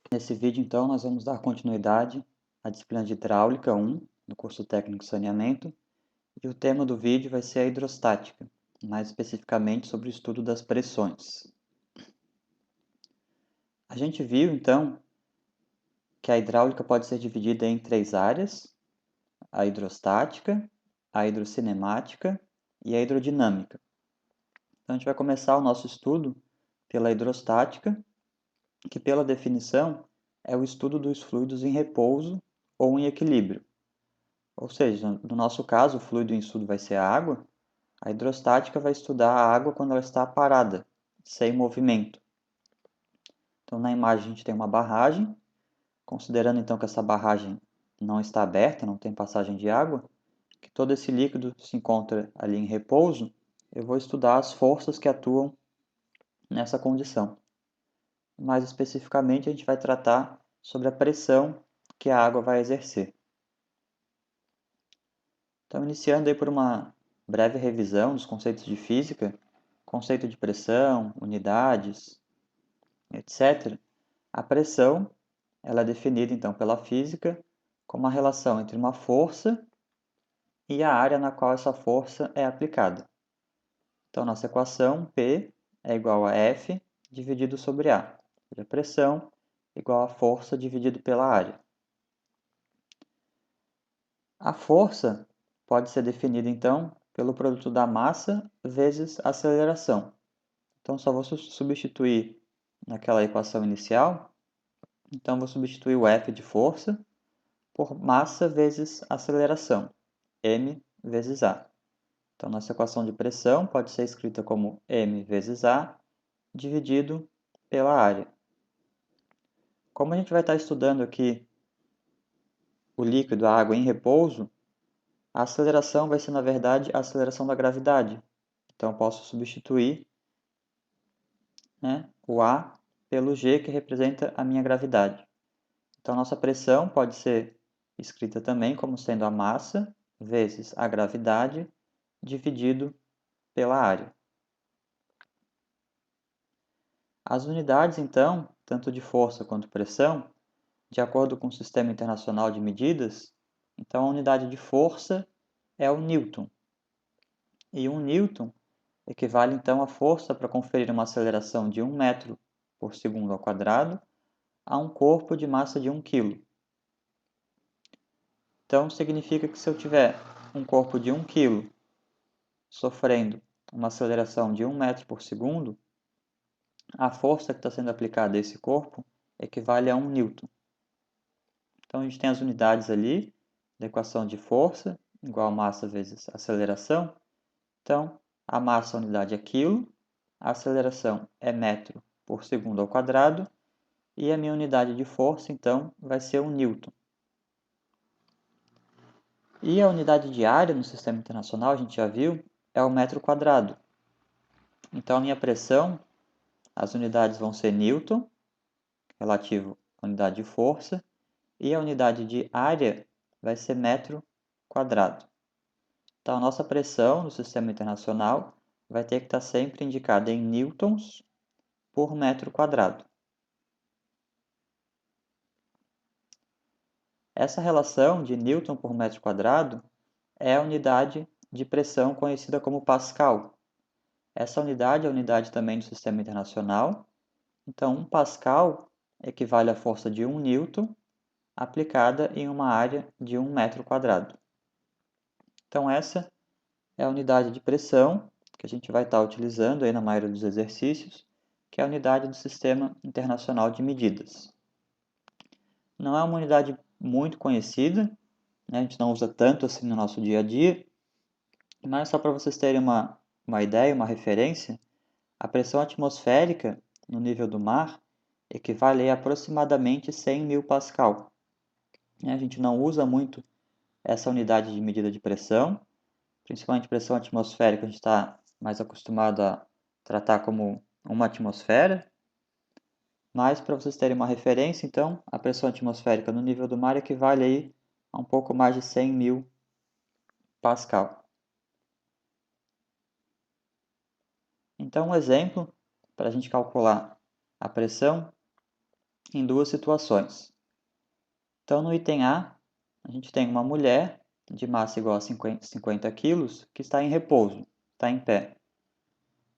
Nesse vídeo, então, nós vamos dar continuidade à disciplina de Hidráulica 1, no curso técnico de saneamento, e o tema do vídeo vai ser a hidrostática, mais especificamente sobre o estudo das pressões. A gente viu, então, que a hidráulica pode ser dividida em três áreas: a hidrostática, a hidrocinemática e a hidrodinâmica. Então, a gente vai começar o nosso estudo pela hidrostática, que, pela definição, é o estudo dos fluidos em repouso ou em equilíbrio. Ou seja, no nosso caso, o fluido em estudo vai ser a água. A hidrostática vai estudar a água quando ela está parada, sem movimento. Então, na imagem a gente tem uma barragem. Considerando então que essa barragem não está aberta, não tem passagem de água, que todo esse líquido se encontra ali em repouso, eu vou estudar as forças que atuam nessa condição. Mais especificamente, a gente vai tratar sobre a pressão que a água vai exercer. Então, iniciando aí por uma breve revisão dos conceitos de física, conceito de pressão, unidades, etc. A pressão, ela é definida então pela física como a relação entre uma força e a área na qual essa força é aplicada. Então, nossa equação, P é igual a F dividido sobre A. A pressão igual a força dividido pela área. A força pode ser definida, então, pelo produto da massa vezes a aceleração. Então, só vou substituir naquela equação inicial. Então, vou substituir o F de força por massa vezes aceleração, m vezes A. Então, nossa equação de pressão pode ser escrita como m vezes A dividido pela área. Como a gente vai estar estudando aqui o líquido, a água em repouso, a aceleração vai ser, na verdade, a aceleração da gravidade. Então, eu posso substituir, o A pelo G, que representa a minha gravidade. Então, nossa pressão pode ser escrita também como sendo a massa vezes a gravidade dividido pela área. As unidades, então, tanto de força quanto pressão, de acordo com o Sistema Internacional de Medidas, então a unidade de força é o Newton. E 1 Newton equivale então à força para conferir uma aceleração de 1 metro por segundo ao quadrado a um corpo de massa de 1 kg. Então, significa que se eu tiver um corpo de 1 kg sofrendo uma aceleração de 1 metro por segundo, a força que está sendo aplicada a esse corpo equivale a 1 newton. Então, a gente tem as unidades ali da equação de força, igual a massa vezes aceleração. Então, a massa, a unidade é quilo, a aceleração é metro por segundo ao quadrado, e a minha unidade de força, então, vai ser 1 newton. E a unidade de área no sistema internacional, a gente já viu, é o metro quadrado. Então, a minha pressão, as unidades vão ser newton, relativo à unidade de força, e a unidade de área vai ser metro quadrado. Então, a nossa pressão no sistema internacional vai ter que estar sempre indicada em newtons por metro quadrado. Essa relação de newton por metro quadrado é a unidade de pressão conhecida como Pascal. Essa unidade é a unidade também do sistema internacional. Então, 1 Pascal equivale à força de 1 newton aplicada em uma área de 1 metro quadrado. Então, essa é a unidade de pressão que a gente vai estar utilizando aí na maioria dos exercícios, que é a unidade do Sistema Internacional de Medidas. Não é uma unidade muito conhecida, né? A gente não usa tanto assim no nosso dia a dia, mas só para vocês terem uma ideia, uma referência, a pressão atmosférica no nível do mar equivale a aproximadamente 100.000 pascal. A gente não usa muito essa unidade de medida de pressão, principalmente pressão atmosférica, a gente está mais acostumado a tratar como uma atmosfera, mas para vocês terem uma referência, então, a pressão atmosférica no nível do mar equivale aí a um pouco mais de 100.000 pascal. Então, um exemplo para a gente calcular a pressão em duas situações. Então, no item A, a gente tem uma mulher de massa igual a 50 kg que está em repouso, está em pé.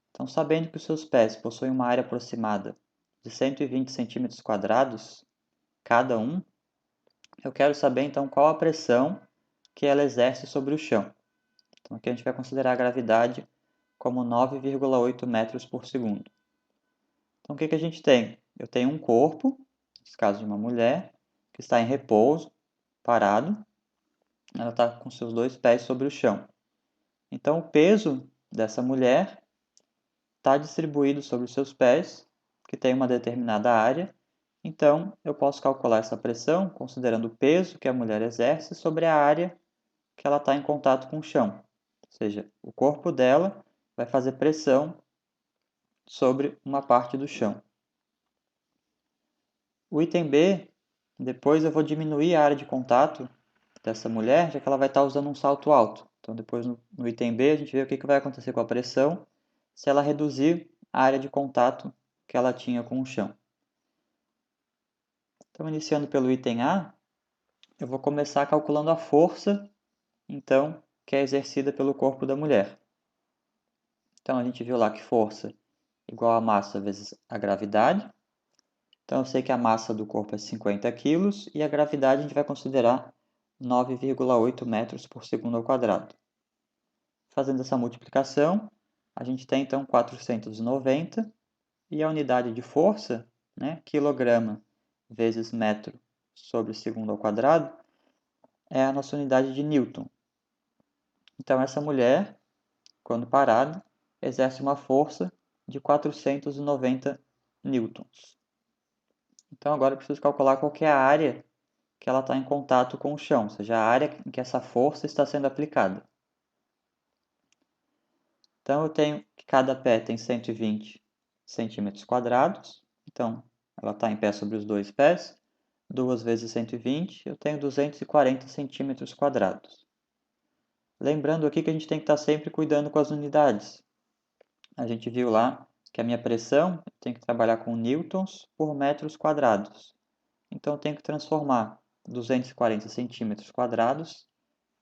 Então, sabendo que os seus pés possuem uma área aproximada de 120 cm², cada um, eu quero saber então qual a pressão que ela exerce sobre o chão. Então, aqui a gente vai considerar a gravidade como 9,8 metros por segundo. Então, o que a gente tem? Eu tenho um corpo, nesse caso de uma mulher, que está em repouso, parado. Ela está com seus dois pés sobre o chão. Então, o peso dessa mulher está distribuído sobre os seus pés, que tem uma determinada área. Então, eu posso calcular essa pressão considerando o peso que a mulher exerce sobre a área que ela está em contato com o chão. Ou seja, o corpo dela vai fazer pressão sobre uma parte do chão. O item B, depois eu vou diminuir a área de contato dessa mulher, já que ela vai estar usando um salto alto. Então, depois no item B, a gente vê o que vai acontecer com a pressão se ela reduzir a área de contato que ela tinha com o chão. Então, iniciando pelo item A, eu vou começar calculando a força, então, que é exercida pelo corpo da mulher. Então, a gente viu lá que força igual a massa vezes a gravidade. Então, eu sei que a massa do corpo é 50 kg e a gravidade a gente vai considerar 9,8 metros por segundo ao quadrado. Fazendo essa multiplicação, a gente tem então 490 e a unidade de força, né, quilograma vezes metro sobre segundo ao quadrado, é a nossa unidade de Newton. Então, essa mulher, quando parada, exerce uma força de 490 newtons. Então, agora eu preciso calcular qual que é a área que ela está em contato com o chão, ou seja, a área em que essa força está sendo aplicada. Então, eu tenho que cada pé tem 120 centímetros quadrados. Então, ela está em pé sobre os dois pés. 2 vezes 120, eu tenho 240 centímetros quadrados. Lembrando aqui que a gente tem que estar sempre cuidando com as unidades. A gente viu lá que a minha pressão tem que trabalhar com newtons por metros quadrados. Então, eu tenho que transformar 240 centímetros quadrados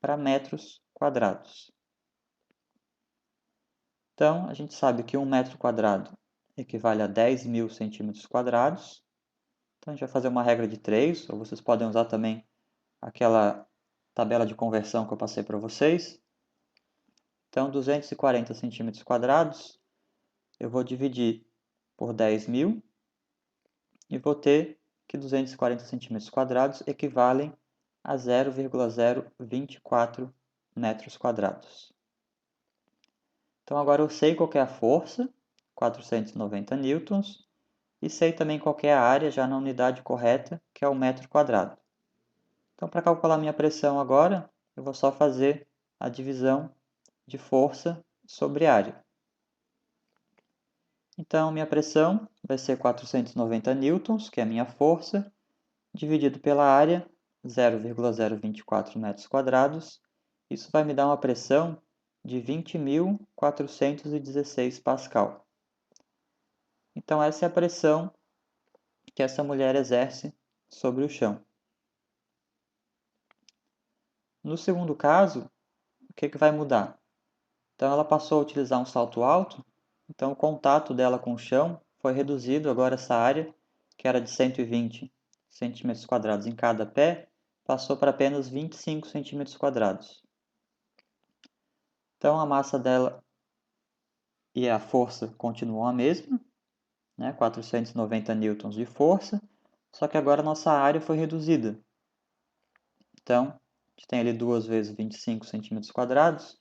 para metros quadrados. Então, a gente sabe que 1 metro quadrado equivale a 10.000 centímetros quadrados. Então, a gente vai fazer uma regra de 3, ou vocês podem usar também aquela tabela de conversão que eu passei para vocês. Então, 240 centímetros quadrados, eu vou dividir por 10.000 e vou ter que 240 centímetros quadrados equivalem a 0,024 metros quadrados. Então, agora eu sei qual é a força, 490 newtons, e sei também qual é a área, já na unidade correta, que é o metro quadrado. Então, para calcular minha pressão agora, eu vou só fazer a divisão de força sobre área. Então, minha pressão vai ser 490 newtons, que é a minha força, dividido pela área, 0,024 metros quadrados. Isso vai me dar uma pressão de 20.416 pascal. Então, essa é a pressão que essa mulher exerce sobre o chão. No segundo caso, o que vai mudar? Então, ela passou a utilizar um salto alto, então o contato dela com o chão foi reduzido. Agora, essa área, que era de 120 centímetros quadrados em cada pé, passou para apenas 25 centímetros quadrados. Então, a massa dela e a força continuam a mesma, né? 490 newtons de força, só que agora a nossa área foi reduzida. Então, a gente tem ali 2 vezes 25 centímetros quadrados,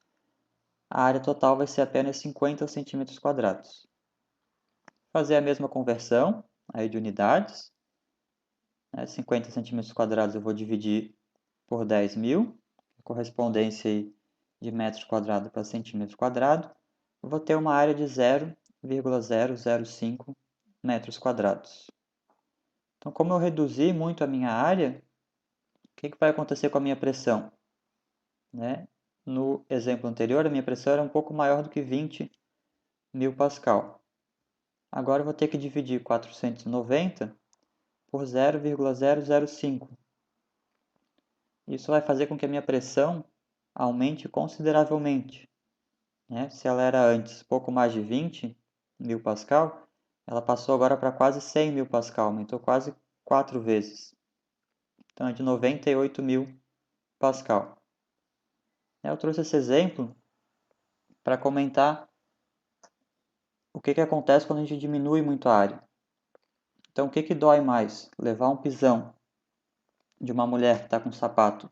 a área total vai ser apenas 50 centímetros quadrados. Fazer a mesma conversão aí de unidades, 50 centímetros quadrados eu vou dividir por 10.000, correspondência aí de metros quadrados para centímetro quadrado, eu vou ter uma área de 0,005 metros quadrados. Então, como eu reduzi muito a minha área, o que vai acontecer com a minha pressão? No exemplo anterior, a minha pressão era um pouco maior do que 20.000 pascal. Agora eu vou ter que dividir 490 por 0,005. Isso vai fazer com que a minha pressão aumente consideravelmente, né? Se ela era antes pouco mais de 20 mil pascal, ela passou agora para quase 100 mil pascal, aumentou quase 4 vezes. Então é de 98 mil pascal. Eu trouxe esse exemplo para comentar o que acontece quando a gente diminui muito a área. Então, o que dói mais? Levar um pisão de uma mulher que está com um sapato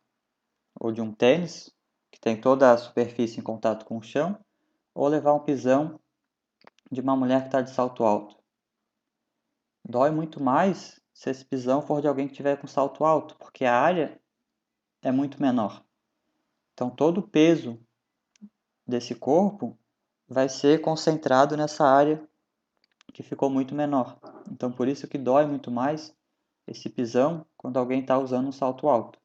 ou de um tênis, que tem toda a superfície em contato com o chão, ou levar um pisão de uma mulher que está de salto alto? Dói muito mais se esse pisão for de alguém que estiver com salto alto, porque a área é muito menor. Então, todo o peso desse corpo vai ser concentrado nessa área que ficou muito menor. Então, por isso que dói muito mais esse pisão quando alguém está usando um salto alto.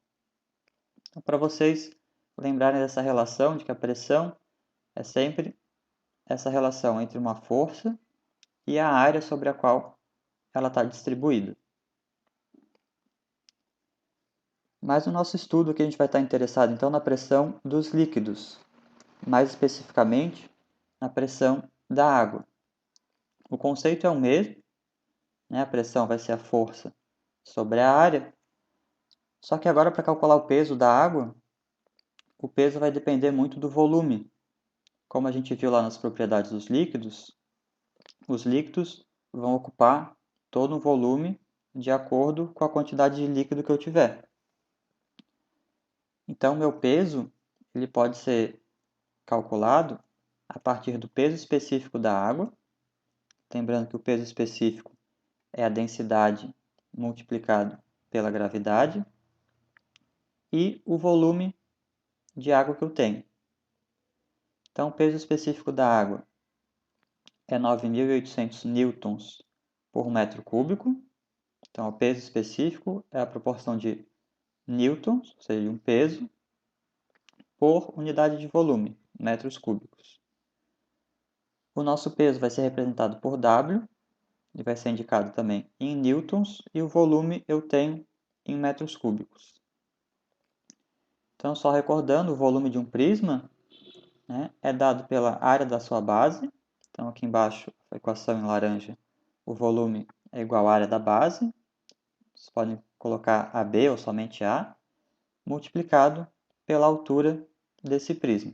Então, para vocês lembrarem dessa relação, de que a pressão é sempre essa relação entre uma força e a área sobre a qual ela está distribuída. Mas no nosso estudo aqui a gente vai estar interessado então na pressão dos líquidos, mais especificamente na pressão da água. O conceito é o mesmo, né? A pressão vai ser a força sobre a área, só que agora para calcular o peso da água, o peso vai depender muito do volume. Como a gente viu lá nas propriedades dos líquidos, os líquidos vão ocupar todo o volume de acordo com a quantidade de líquido que eu tiver. Então, meu peso ele pode ser calculado a partir do peso específico da água. Lembrando que o peso específico é a densidade multiplicado pela gravidade e o volume de água que eu tenho. Então, o peso específico da água é 9.800 newtons por metro cúbico. Então, o peso específico é a proporção de newtons, ou seja, de um peso, por unidade de volume, metros cúbicos. O nosso peso vai ser representado por W, ele vai ser indicado também em newtons, e o volume eu tenho em metros cúbicos. Então, só recordando, o volume de um prisma, né, é dado pela área da sua base. Então, aqui embaixo, a equação em laranja, o volume é igual à área da base. Vocês podem colocar AB ou somente A, multiplicado pela altura desse prisma.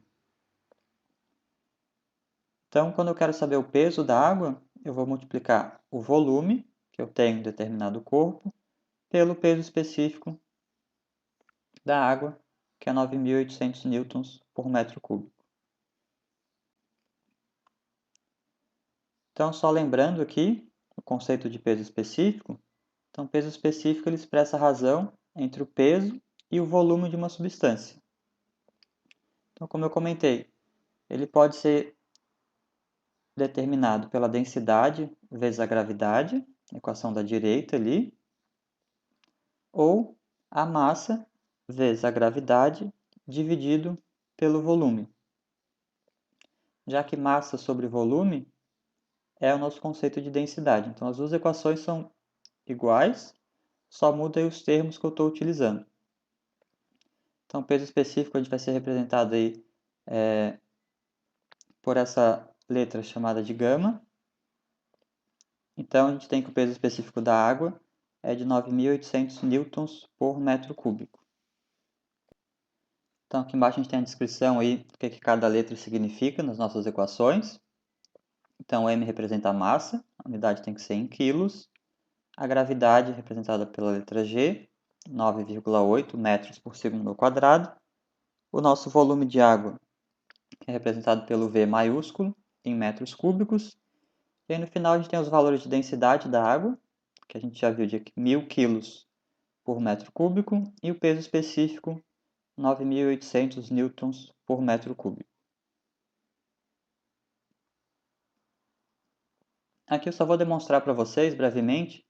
Então, quando eu quero saber o peso da água, eu vou multiplicar o volume que eu tenho em determinado corpo pelo peso específico da água, que é 9.800 newtons por metro cúbico. Então, só lembrando aqui o conceito de peso específico. Então, peso específico ele expressa a razão entre o peso e o volume de uma substância. Então, como eu comentei, ele pode ser determinado pela densidade vezes a gravidade, equação da direita ali, ou a massa vezes a gravidade dividido pelo volume. Já que massa sobre volume é o nosso conceito de densidade. Então, as duas equações são iguais, só muda os termos que eu estou utilizando. Então, peso específico a gente vai ser representado aí, por essa letra chamada de gama. Então, a gente tem que o peso específico da água é de 9.800 newtons por metro cúbico. Então, aqui embaixo a gente tem a descrição aí do que cada letra significa nas nossas equações. Então, M representa a massa, a unidade tem que ser em quilos. A gravidade, representada pela letra G, 9,8 metros por segundo ao quadrado. O nosso volume de água, que é representado pelo V maiúsculo, em metros cúbicos. E aí no final a gente tem os valores de densidade da água, que a gente já viu de 1.000 kg por metro cúbico, e o peso específico, 9.800 newtons por metro cúbico. Aqui eu só vou demonstrar para vocês, brevemente,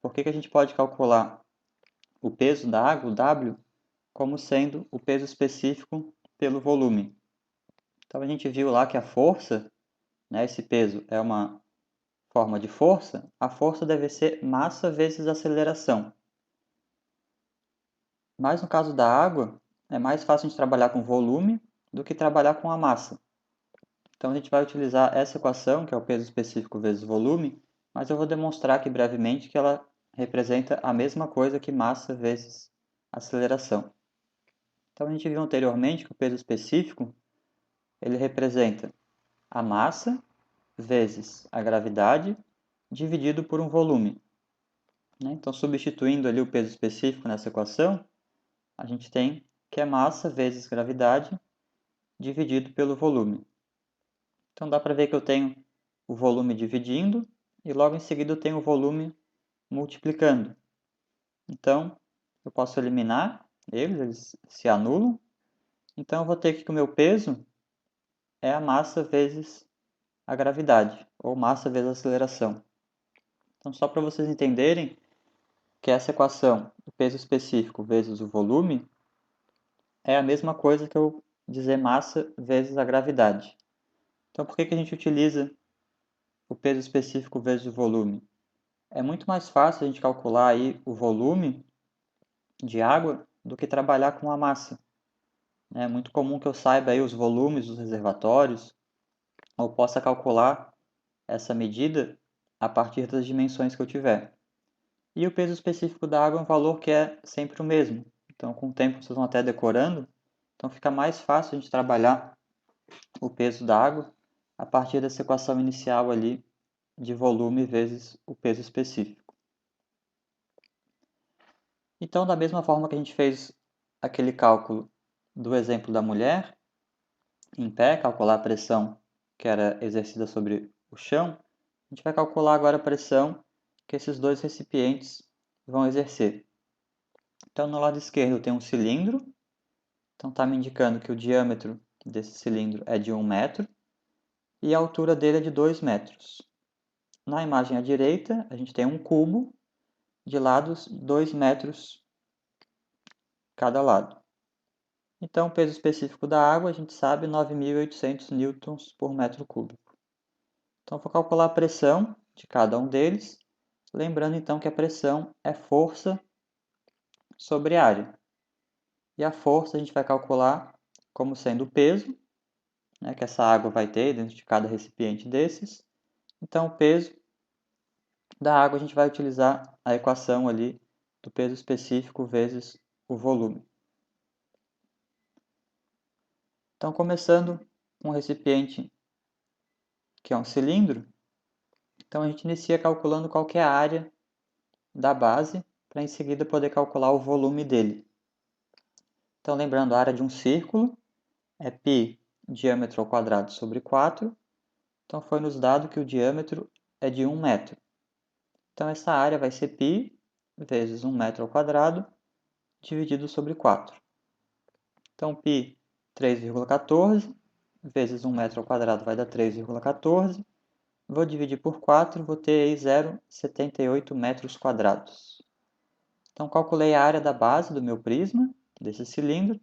por que a gente pode calcular o peso da água, o W, como sendo o peso específico pelo volume. Então a gente viu lá que a força, né, esse peso, é uma forma de força, a força deve ser massa vezes aceleração. Mas no caso da água, é mais fácil de trabalhar com volume do que trabalhar com a massa. Então a gente vai utilizar essa equação, que é o peso específico vezes volume, mas eu vou demonstrar aqui brevemente que ela representa a mesma coisa que massa vezes aceleração. Então a gente viu anteriormente que o peso específico ele representa a massa vezes a gravidade dividido por um volume. Então substituindo ali o peso específico nessa equação, a gente tem que é massa vezes gravidade dividido pelo volume. Então dá para ver que eu tenho o volume dividindo e logo em seguida eu tenho o volume multiplicando. Então eu posso eliminar eles se anulam. Então eu vou ter que o meu peso é a massa vezes a gravidade, ou massa vezes a aceleração. Então só para vocês entenderem que essa equação, o peso específico vezes o volume, é a mesma coisa que eu dizer massa vezes a gravidade. Então por que a gente utiliza o peso específico vezes o volume? É muito mais fácil a gente calcular aí o volume de água do que trabalhar com a massa. É muito comum que eu saiba aí os volumes dos reservatórios, ou possa calcular essa medida a partir das dimensões que eu tiver. E o peso específico da água é um valor que é sempre o mesmo. Então, com o tempo, vocês vão até decorando. Então, fica mais fácil a gente trabalhar o peso da água a partir dessa equação inicial ali de volume vezes o peso específico. Então, da mesma forma que a gente fez aquele cálculo do exemplo da mulher, em pé, calcular a pressão que era exercida sobre o chão, a gente vai calcular agora a pressão que esses dois recipientes vão exercer. Então, no lado esquerdo eu tenho um cilindro, então está me indicando que o diâmetro desse cilindro é de 1 metro e a altura dele é de 2 metros. Na imagem à direita, a gente tem um cubo de lados 2 metros cada lado. Então, o peso específico da água, a gente sabe, 9.800 newtons por metro cúbico. Então, vou calcular a pressão de cada um deles, lembrando então que a pressão é força sobre área. E a força a gente vai calcular como sendo o peso, que essa água vai ter dentro de cada recipiente desses. Então, o peso da água a gente vai utilizar a equação ali do peso específico vezes o volume. Então, começando com um recipiente que é um cilindro, então a gente inicia calculando qual que é a área da base para em seguida poder calcular o volume dele. Então, lembrando, a área de um círculo é π diâmetro ao quadrado sobre 4. Então, foi nos dado que o diâmetro é de 1 metro. Então, essa área vai ser π vezes 1 metro ao quadrado dividido sobre 4. Então, π 3,14 vezes 1 metro ao quadrado vai dar 3,14. Vou dividir por 4, vou ter aí 0,78 metros quadrados. Então, calculei a área da base do meu prisma, desse cilindro,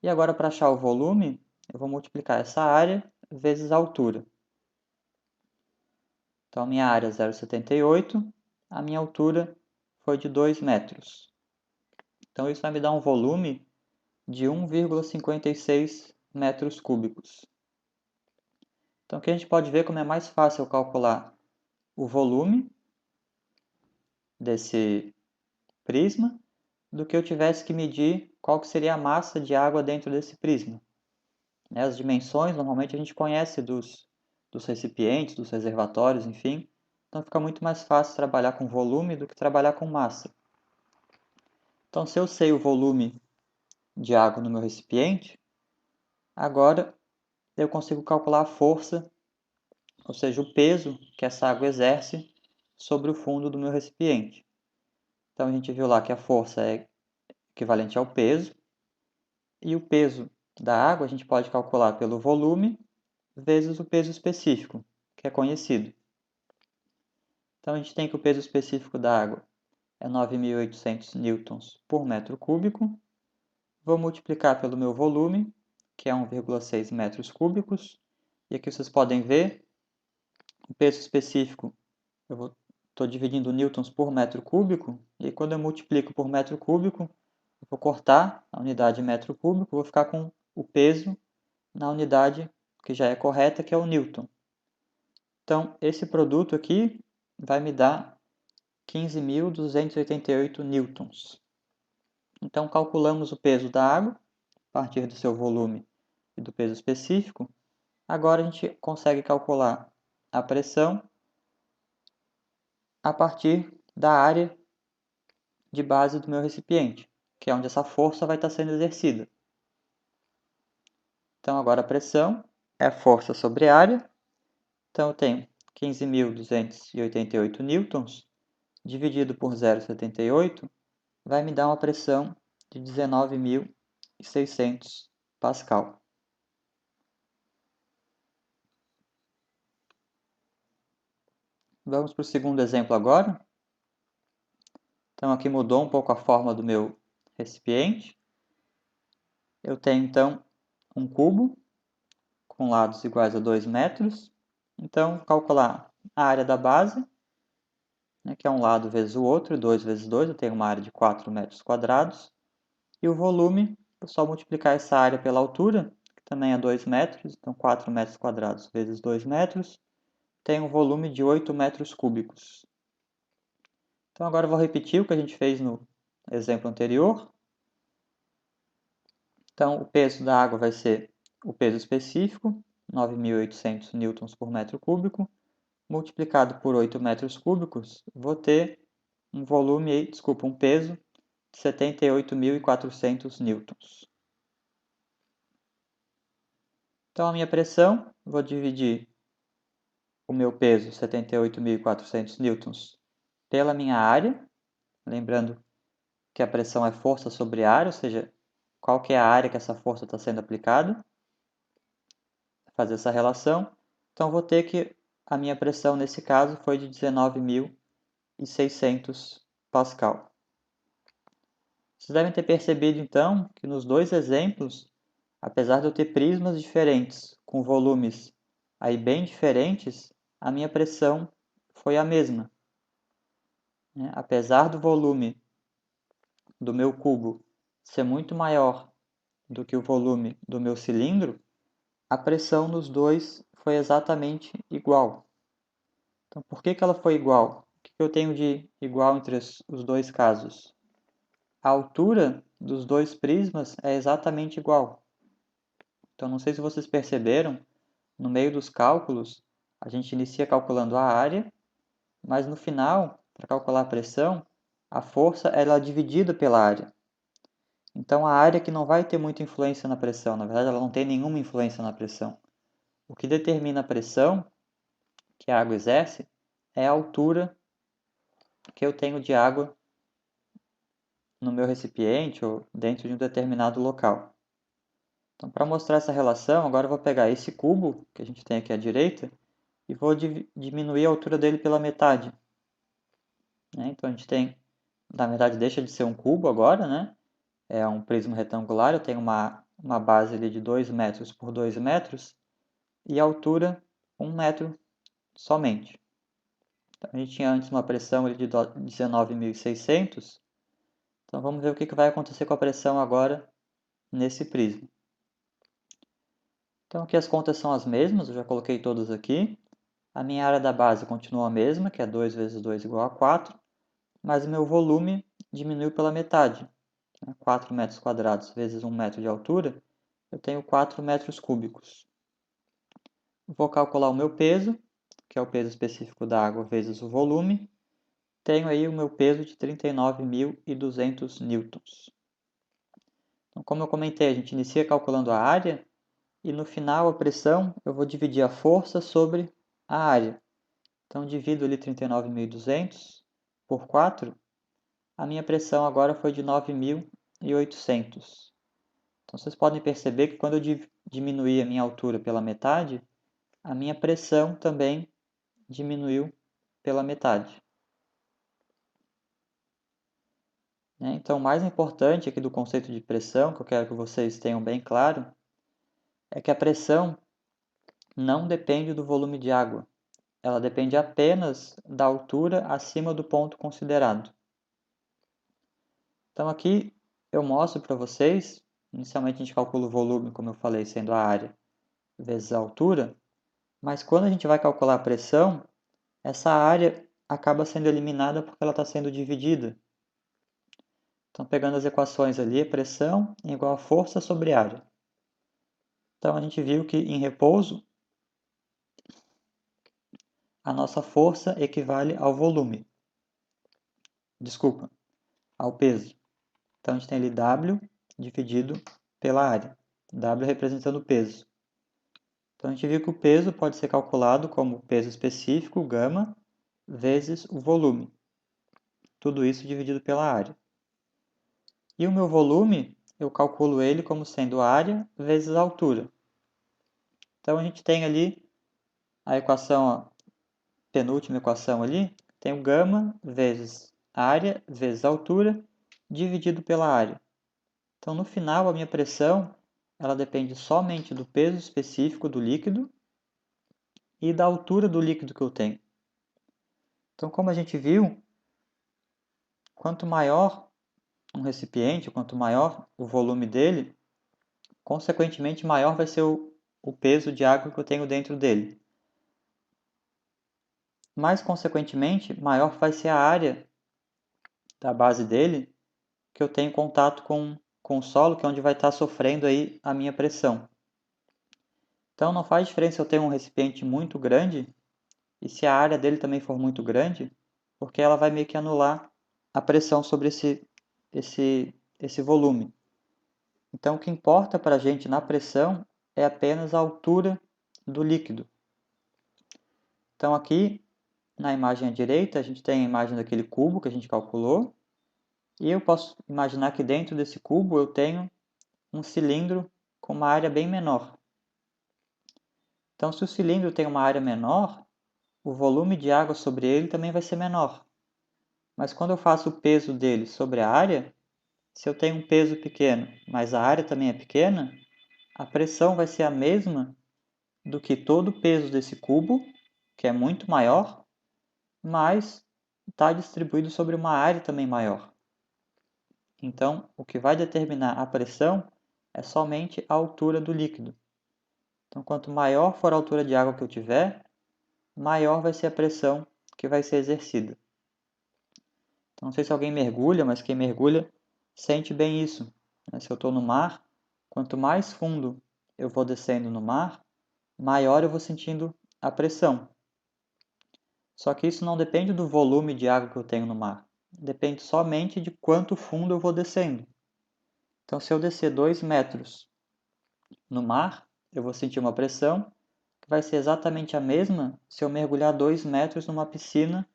e agora para achar o volume, eu vou multiplicar essa área vezes a altura. Então, a minha área é 0,78, a minha altura foi de 2 metros. Então, isso vai me dar um volume de 1,56 metros cúbicos. Então, aqui a gente pode ver como é mais fácil eu calcular o volume desse prisma do que eu tivesse que medir qual que seria a massa de água dentro desse prisma. As dimensões, normalmente, a gente conhece dos recipientes, dos reservatórios, enfim. Então, fica muito mais fácil trabalhar com volume do que trabalhar com massa. Então, se eu sei o volume de água no meu recipiente, agora eu consigo calcular a força, ou seja, o peso que essa água exerce sobre o fundo do meu recipiente. Então, a gente viu lá que a força é equivalente ao peso, e o peso da água a gente pode calcular pelo volume vezes o peso específico, que é conhecido. Então, a gente tem que o peso específico da água é 9.800 newtons por metro cúbico. Vou multiplicar pelo meu volume, que é 1,6 metros cúbicos. E aqui vocês podem ver, o peso específico eu estou dividindo newtons por metro cúbico, e quando eu multiplico por metro cúbico, eu vou cortar a unidade metro cúbico, vou ficar com o peso na unidade que já é correta, que é o newton. Então, esse produto aqui vai me dar 15.288 newtons. Então, calculamos o peso da água, a partir do seu volume e do peso específico. Agora, a gente consegue calcular a pressão a partir da área de base do meu recipiente, que é onde essa força vai estar sendo exercida. Então, agora a pressão é a força sobre a área. Então, eu tenho 15.288 newtons, dividido por 0,78, vai me dar uma pressão de 19.600 pascal. Vamos para o segundo exemplo agora. Então, aqui mudou um pouco a forma do meu recipiente. Eu tenho, então, um cubo com lados iguais a 2 metros. Então, calcular a área da base, né, que é um lado vezes o outro, 2 vezes 2, eu tenho uma área de 4 metros quadrados. E o volume, é só multiplicar essa área pela altura, que também é 2 metros, então 4 metros quadrados vezes 2 metros, tem um volume de 8 metros cúbicos. Então agora eu vou repetir o que a gente fez no exemplo anterior. Então o peso da água vai ser o peso específico, 9.800 newtons por metro cúbico, multiplicado por 8 metros cúbicos, vou ter um volume, um peso de 78.400 newtons. Então, a minha pressão, vou dividir o meu peso, 78.400 newtons, pela minha área. Lembrando que a pressão é força sobre área, ou seja, qual que é a área que essa força está sendo aplicada. Fazer essa relação. Então, vou ter que a minha pressão, nesse caso, foi de 19.600 pascal. Vocês devem ter percebido, então, que nos dois exemplos, apesar de eu ter prismas diferentes, com volumes aí bem diferentes, a minha pressão foi a mesma. Apesar do volume do meu cubo ser muito maior do que o volume do meu cilindro, a pressão nos dois foi exatamente igual. Então, por que ela foi igual? O que eu tenho de igual entre os dois casos? A altura dos dois prismas é exatamente igual. Então, não sei se vocês perceberam, no meio dos cálculos, a gente inicia calculando a área, mas no final, para calcular a pressão, a força ela é dividida pela área. Então, a área que não vai ter muita influência na pressão, na verdade, ela não tem nenhuma influência na pressão. O que determina a pressão que a água exerce é a altura que eu tenho de água no meu recipiente ou dentro de um determinado local. Então, para mostrar essa relação, agora eu vou pegar esse cubo que a gente tem aqui à direita e vou diminuir a altura dele pela metade. Então, a gente tem, na verdade, deixa de ser um cubo agora, né? É um prisma retangular, eu tenho uma base ali de 2 metros por 2 metros e a altura 1 metro somente. Então, a gente tinha antes uma pressão ali de 19.600, então vamos ver o que vai acontecer com a pressão agora nesse prisma. Então aqui as contas são as mesmas, eu já coloquei todas aqui. A minha área da base continua a mesma, que é 2 vezes 2 igual a 4, mas o meu volume diminuiu pela metade. 4 metros quadrados vezes 1 metro de altura, eu tenho 4 metros cúbicos. Vou calcular o meu peso, que é o peso específico da água vezes o volume. Tenho aí o meu peso de 39.200 newtons. Então, como eu comentei, a gente inicia calculando a área e no final a pressão eu vou dividir a força sobre a área. Então, divido ali 39.200 por 4. A minha pressão agora foi de 9.800. Então, vocês podem perceber que quando eu diminuir a minha altura pela metade, a minha pressão também diminuiu pela metade. Então, o mais importante aqui do conceito de pressão, que eu quero que vocês tenham bem claro, é que a pressão não depende do volume de água. ela depende apenas da altura acima do ponto considerado. Então aqui eu mostro para vocês, inicialmente a gente calcula o volume, como eu falei, sendo a área vezes a altura, mas quando a gente vai calcular a pressão, essa área acaba sendo eliminada porque ela está sendo dividida. Então, pegando as equações ali, a pressão é igual a força sobre área. Então, a gente viu que em repouso, a nossa força equivale ao volume. Desculpa, ao peso. Então, a gente tem ali W dividido pela área. W representando o peso. Então, a gente viu que o peso pode ser calculado como peso específico, gama, vezes o volume. Tudo isso dividido pela área. E o meu volume, eu calculo ele como sendo área vezes a altura. Então, a gente tem ali a equação, a penúltima equação ali, tem o gama vezes área vezes altura dividido pela área. Então, no final, a minha pressão ela depende somente do peso específico do líquido e da altura do líquido que eu tenho. Então, como a gente viu, quanto maior um recipiente, quanto maior o volume dele, consequentemente maior vai ser o peso de água que eu tenho dentro dele. Mais consequentemente, maior vai ser a área da base dele que eu tenho contato com o solo, que é onde vai estar sofrendo aí a minha pressão. Então não faz diferença eu ter um recipiente muito grande e se a área dele também for muito grande, porque ela vai meio que anular a pressão sobre esse volume. Então o que importa para a gente na pressão é apenas a altura do líquido. Então aqui na imagem à direita a gente tem a imagem daquele cubo que a gente calculou e eu posso imaginar que dentro desse cubo eu tenho um cilindro com uma área bem menor. Então, se o cilindro tem uma área menor, o volume de água sobre ele também vai ser menor. Mas quando eu faço o peso dele sobre a área, se eu tenho um peso pequeno, mas a área também é pequena, a pressão vai ser a mesma do que todo o peso desse cubo, que é muito maior, mas está distribuído sobre uma área também maior. Então, o que vai determinar a pressão é somente a altura do líquido. Então, quanto maior for a altura de água que eu tiver, maior vai ser a pressão que vai ser exercida. Então, não sei se alguém mergulha, mas quem mergulha sente bem isso. Se eu estou no mar, quanto mais fundo eu vou descendo no mar, maior eu vou sentindo a pressão. Só que isso não depende do volume de água que eu tenho no mar. Depende somente de quanto fundo eu vou descendo. Então, se eu descer 2 metros no mar, eu vou sentir uma pressão que vai ser exatamente a mesma se eu mergulhar 2 metros numa piscina,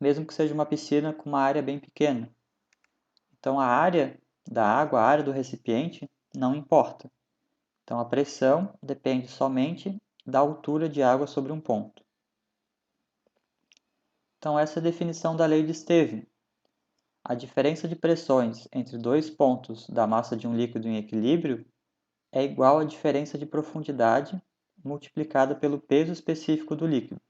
mesmo que seja uma piscina com uma área bem pequena. Então, a área da água, a área do recipiente, não importa. Então, a pressão depende somente da altura de água sobre um ponto. Então, essa é a definição da lei de Stevin. A diferença de pressões entre dois pontos da massa de um líquido em equilíbrio é igual à diferença de profundidade multiplicada pelo peso específico do líquido.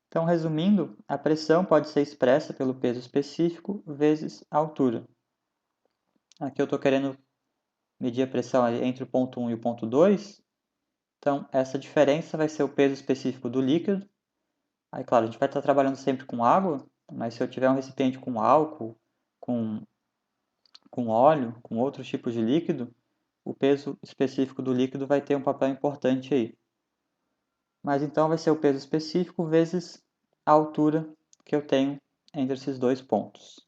Então, resumindo, a pressão pode ser expressa pelo peso específico vezes a altura. Aqui eu estou querendo medir a pressão entre o ponto 1 e o ponto 2. Então, essa diferença vai ser o peso específico do líquido. Aí, claro, a gente vai estar trabalhando sempre com água, mas se eu tiver um recipiente com álcool, com óleo, com outros tipos de líquido, o peso específico do líquido vai ter um papel importante aí. Mas então vai ser o peso específico vezes a altura que eu tenho entre esses dois pontos.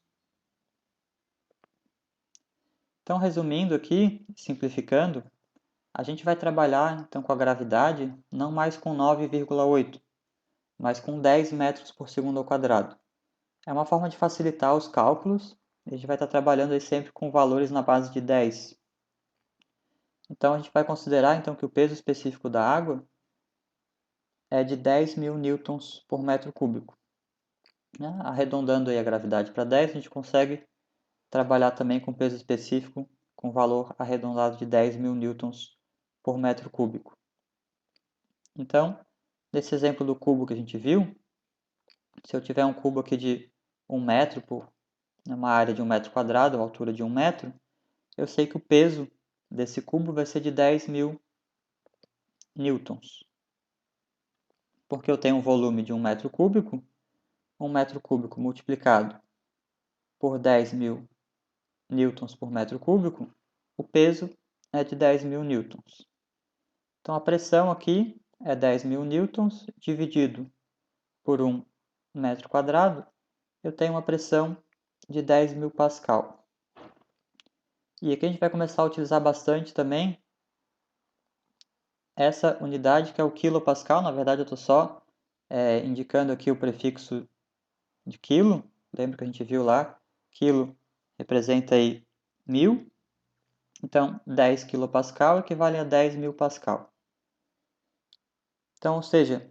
Então, resumindo aqui, simplificando, a gente vai trabalhar então com a gravidade não mais com 9,8, mas com 10 metros por segundo ao quadrado. É uma forma de facilitar os cálculos, a gente vai estar trabalhando aí sempre com valores na base de 10. Então, a gente vai considerar então, que o peso específico da água é de 10.000 newtons por metro cúbico. Arredondando aí a gravidade para 10, a gente consegue trabalhar também com peso específico com valor arredondado de 10.000 newtons por metro cúbico. Então, nesse exemplo do cubo que a gente viu, se eu tiver um cubo aqui de 1 metro por uma área de 1 metro quadrado, uma altura de 1 metro, eu sei que o peso desse cubo vai ser de 10.000 newtons. Porque eu tenho um volume de 1 metro cúbico, 1 metro cúbico multiplicado por 10.000 newtons por metro cúbico, o peso é de 10.000 newtons. Então, a pressão aqui é 10.000 newtons dividido por 1 metro quadrado, eu tenho uma pressão de 10.000 pascal. E aqui a gente vai começar a utilizar bastante também essa unidade que é o quilopascal. Na verdade, eu estou só indicando aqui o prefixo de quilo. Lembra que a gente viu lá? Quilo representa aí 1.000. Então, 10 quilopascal equivale a 10.000 pascal. Então, ou seja,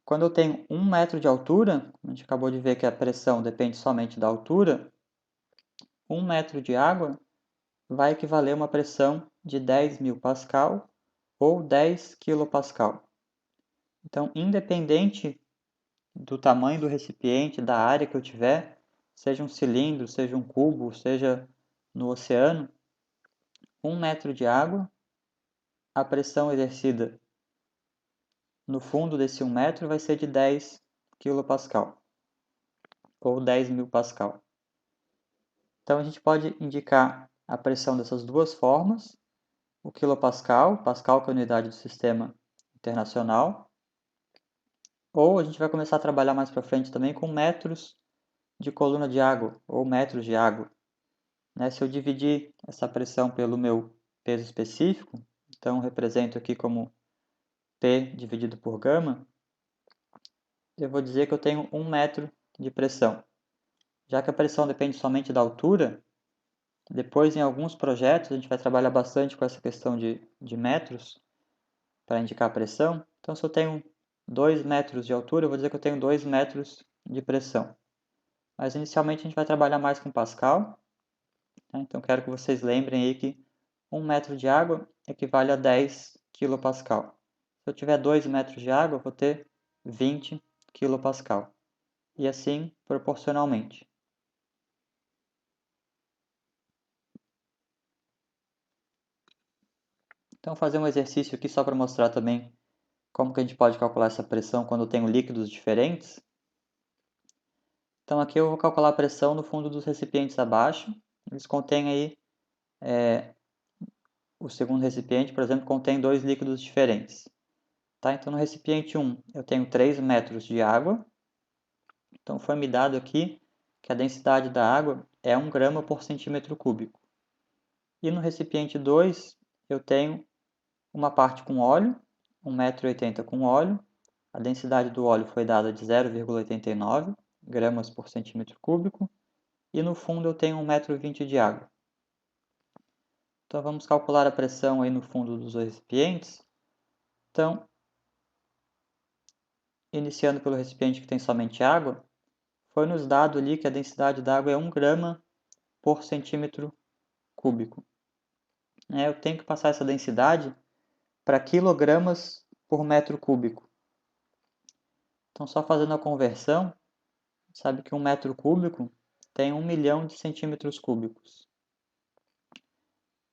quando eu tenho 1 metro de altura, a gente acabou de ver que a pressão depende somente da altura, 1 metro de água vai equivaler a uma pressão de 10.000 pascal ou 10 quilopascal. Então, independente do tamanho do recipiente, da área que eu tiver, seja um cilindro, seja um cubo, seja no oceano, 1 metro de água, a pressão exercida no fundo desse 1 metro vai ser de 10 quilopascal ou 10.000 pascal. Então, a gente pode indicar a pressão dessas duas formas, o quilopascal, pascal que é a unidade do sistema internacional, ou a gente vai começar a trabalhar mais para frente também com metros de coluna de água, ou metros de água. Se eu dividir essa pressão pelo meu peso específico, então represento aqui como P dividido por gama, eu vou dizer que eu tenho 1 metro de pressão. Já que a pressão depende somente da altura, depois em alguns projetos a gente vai trabalhar bastante com essa questão de metros para indicar a pressão. Então, se eu tenho 2 metros de altura, eu vou dizer que eu tenho 2 metros de pressão. Mas inicialmente a gente vai trabalhar mais com Pascal. Então, quero que vocês lembrem aí que 1 metro de água equivale a 10 quilopascal. Se eu tiver 2 metros de água, eu vou ter 20 quilopascal. E assim proporcionalmente. Então, fazer um exercício aqui só para mostrar também como que a gente pode calcular essa pressão quando eu tenho líquidos diferentes. Então, aqui eu vou calcular a pressão no fundo dos recipientes abaixo. Eles contêm aí, o segundo recipiente, por exemplo, contém 2 líquidos diferentes. Tá? Então, no recipiente 1, eu tenho 3 metros de água. Então, foi me dado aqui que a densidade da água é 1 grama por centímetro cúbico. E no recipiente 2, eu tenho uma parte com óleo, 1,80 m com óleo. A densidade do óleo foi dada de 0,89 gramas por centímetro cúbico. E no fundo eu tenho 1,20 m de água. Então, vamos calcular a pressão aí no fundo dos recipientes. Então, iniciando pelo recipiente que tem somente água, foi nos dado ali que a densidade da água é 1 grama por centímetro cúbico. Eu tenho que passar essa densidade para quilogramas por metro cúbico. Então, só fazendo a conversão, sabe que 1 metro cúbico tem 1 milhão de centímetros cúbicos.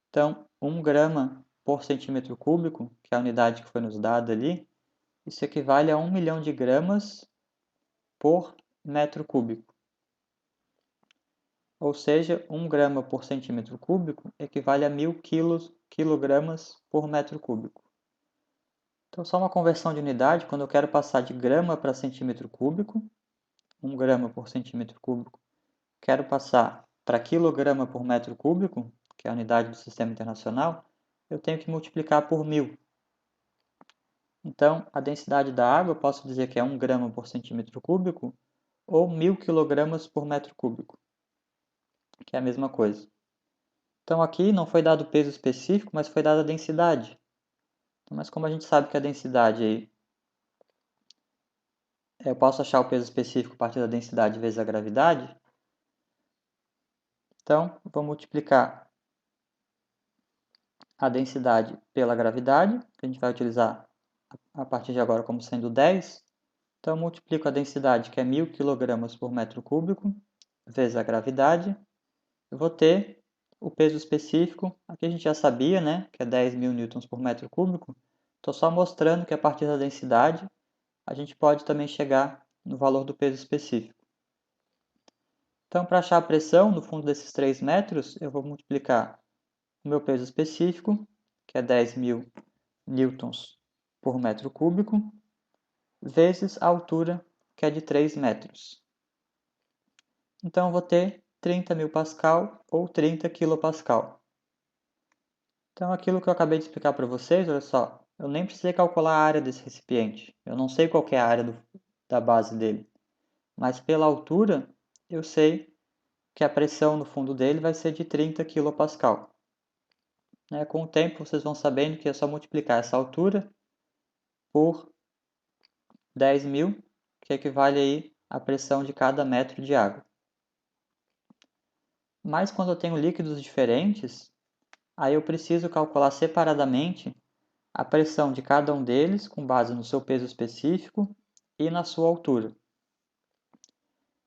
Então, 1 grama por centímetro cúbico, que é a unidade que foi nos dada ali, isso equivale a 1 milhão de gramas por metro cúbico. Ou seja, 1 grama por centímetro cúbico equivale a 1.000 quilogramas por metro cúbico. Então, só uma conversão de unidade, quando eu quero passar de grama para centímetro cúbico, 1 grama por centímetro cúbico, quero passar para quilograma por metro cúbico, que é a unidade do sistema internacional, eu tenho que multiplicar por 1.000. Então, a densidade da água, eu posso dizer que é 1 grama por centímetro cúbico, ou 1.000 quilogramas por metro cúbico, que é a mesma coisa. Então, aqui não foi dado o peso específico, mas foi dada a densidade. Mas como a gente sabe que a densidade aí, eu posso achar o peso específico a partir da densidade vezes a gravidade, então vou multiplicar a densidade pela gravidade, que a gente vai utilizar a partir de agora como sendo 10. Então, eu multiplico a densidade, que é 1.000 kg por metro cúbico, vezes a gravidade. Eu vou ter o peso específico, aqui a gente já sabia, né, que é 10.000 newtons por metro cúbico. Estou só mostrando que a partir da densidade, a gente pode também chegar no valor do peso específico. Então, para achar a pressão no fundo desses 3 metros, eu vou multiplicar o meu peso específico, que é 10.000 newtons por metro cúbico, vezes a altura, que é de 3 metros. Então, eu vou ter 30.000 pascal ou 30 quilopascal. Então, aquilo que eu acabei de explicar para vocês, olha só, eu nem precisei calcular a área desse recipiente. Eu não sei qual é a área da base dele. Mas pela altura, eu sei que a pressão no fundo dele vai ser de 30 quilopascal. Com o tempo, vocês vão sabendo que é só multiplicar essa altura por 10.000, que equivale aí à pressão de cada metro de água. Mas quando eu tenho líquidos diferentes, aí eu preciso calcular separadamente a pressão de cada um deles com base no seu peso específico e na sua altura.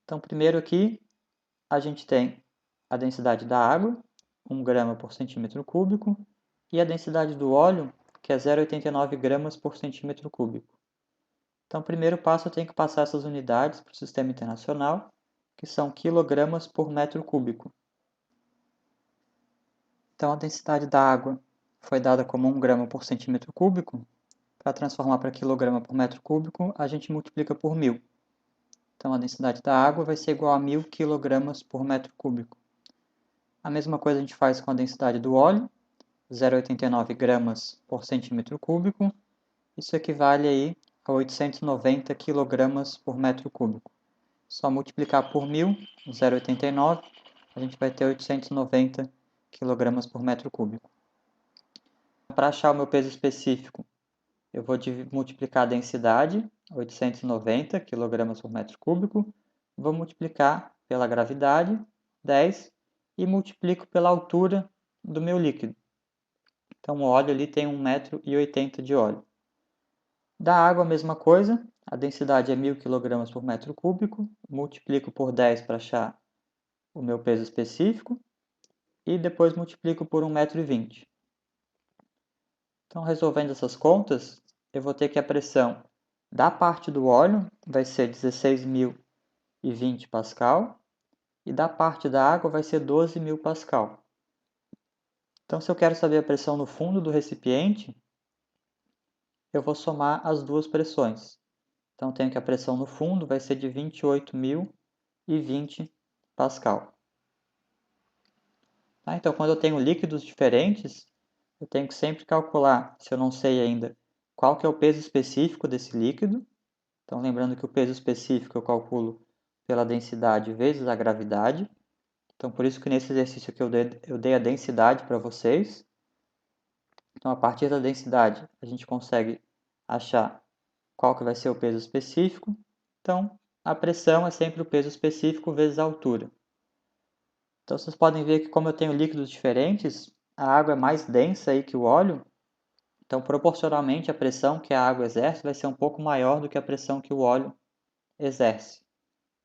Então, primeiro aqui, a gente tem a densidade da água, 1 grama por centímetro cúbico, e a densidade do óleo, que é 0,89 gramas por centímetro cúbico. Então, primeiro passo, eu tenho que passar essas unidades para o sistema internacional, que são quilogramas por metro cúbico. Então, a densidade da água foi dada como 1 grama por centímetro cúbico. Para transformar para quilograma por metro cúbico, a gente multiplica por 1.000. Então, a densidade da água vai ser igual a 1.000 kg por metro cúbico. A mesma coisa a gente faz com a densidade do óleo, 0,89 gramas por centímetro cúbico. Isso equivale aí a 890 kg por metro cúbico. Só multiplicar por 1.000, 0,89, a gente vai ter 890 kg por metro cúbico. Para achar o meu peso específico, eu vou multiplicar a densidade, 890 kg por metro cúbico, vou multiplicar pela gravidade, 10, e multiplico pela altura do meu líquido. Então, o óleo ali tem 1,80 m de óleo. Da água, a mesma coisa, a densidade é 1.000 kg por metro cúbico, multiplico por 10 para achar o meu peso específico, e depois multiplico por 1,20 m. Então, resolvendo essas contas, eu vou ter que a pressão da parte do óleo vai ser 16.020 pascal e da parte da água vai ser 12.000 pascal. Então, se eu quero saber a pressão no fundo do recipiente, eu vou somar as duas pressões. Então, eu tenho que a pressão no fundo vai ser de 28.020 pascal. Então, quando eu tenho líquidos diferentes, eu tenho que sempre calcular, se eu não sei ainda, qual que é o peso específico desse líquido. Então, lembrando que o peso específico eu calculo pela densidade vezes a gravidade. Então, por isso que nesse exercício aqui eu dei a densidade para vocês. Então, a partir da densidade, a gente consegue achar qual que vai ser o peso específico. Então, a pressão é sempre o peso específico vezes a altura. Então, vocês podem ver que como eu tenho líquidos diferentes, a água é mais densa aí que o óleo. Então, proporcionalmente, a pressão que a água exerce vai ser um pouco maior do que a pressão que o óleo exerce.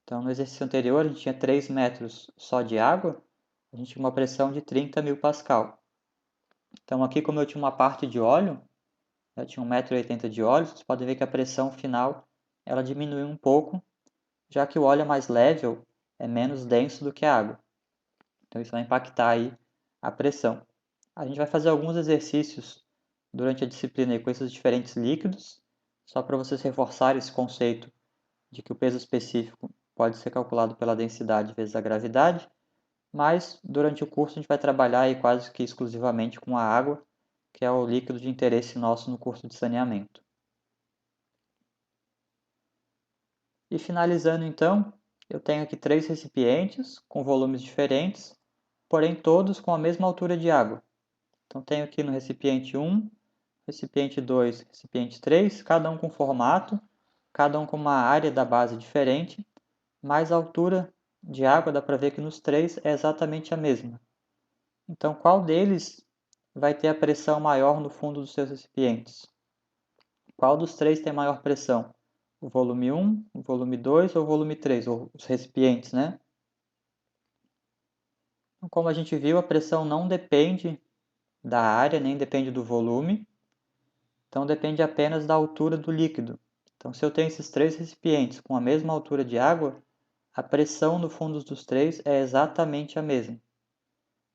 Então, no exercício anterior, a gente tinha 3 metros só de água, a gente tinha uma pressão de 30.000 pascal. Então, aqui, como eu tinha uma parte de óleo, eu tinha 1,80 m de óleo, vocês podem ver que a pressão final ela diminui um pouco, já que o óleo é mais leve, é menos denso do que a água. Então, isso vai impactar aí a pressão. A gente vai fazer alguns exercícios durante a disciplina aí com esses diferentes líquidos, só para vocês reforçarem esse conceito de que o peso específico pode ser calculado pela densidade vezes a gravidade, mas durante o curso a gente vai trabalhar aí quase que exclusivamente com a água, que é o líquido de interesse nosso no curso de saneamento. E finalizando então, eu tenho aqui 3 recipientes com volumes diferentes, porém todos com a mesma altura de água. Então tenho aqui no recipiente 1, recipiente 2, recipiente 3, cada um com formato, cada um com uma área da base diferente, mas a altura de água dá para ver que nos 3 é exatamente a mesma. Então, qual deles vai ter a pressão maior no fundo dos seus recipientes? Qual dos três tem maior pressão? O volume 1, o volume 2 ou o volume 3, ou os recipientes, né? Então, como a gente viu, a pressão não depende da área, nem depende do volume, então depende apenas da altura do líquido. Então, se eu tenho esses três recipientes com a mesma altura de água, a pressão no fundo dos três é exatamente a mesma.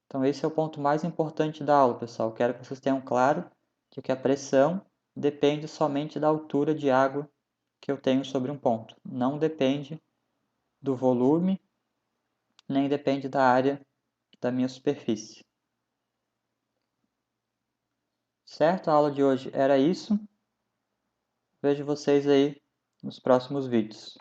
Então, esse é o ponto mais importante da aula, pessoal. Quero que vocês tenham claro de que a pressão depende somente da altura de água que eu tenho sobre um ponto. Não depende do volume, nem depende da área da minha superfície. Certo? A aula de hoje era isso. Vejo vocês aí nos próximos vídeos.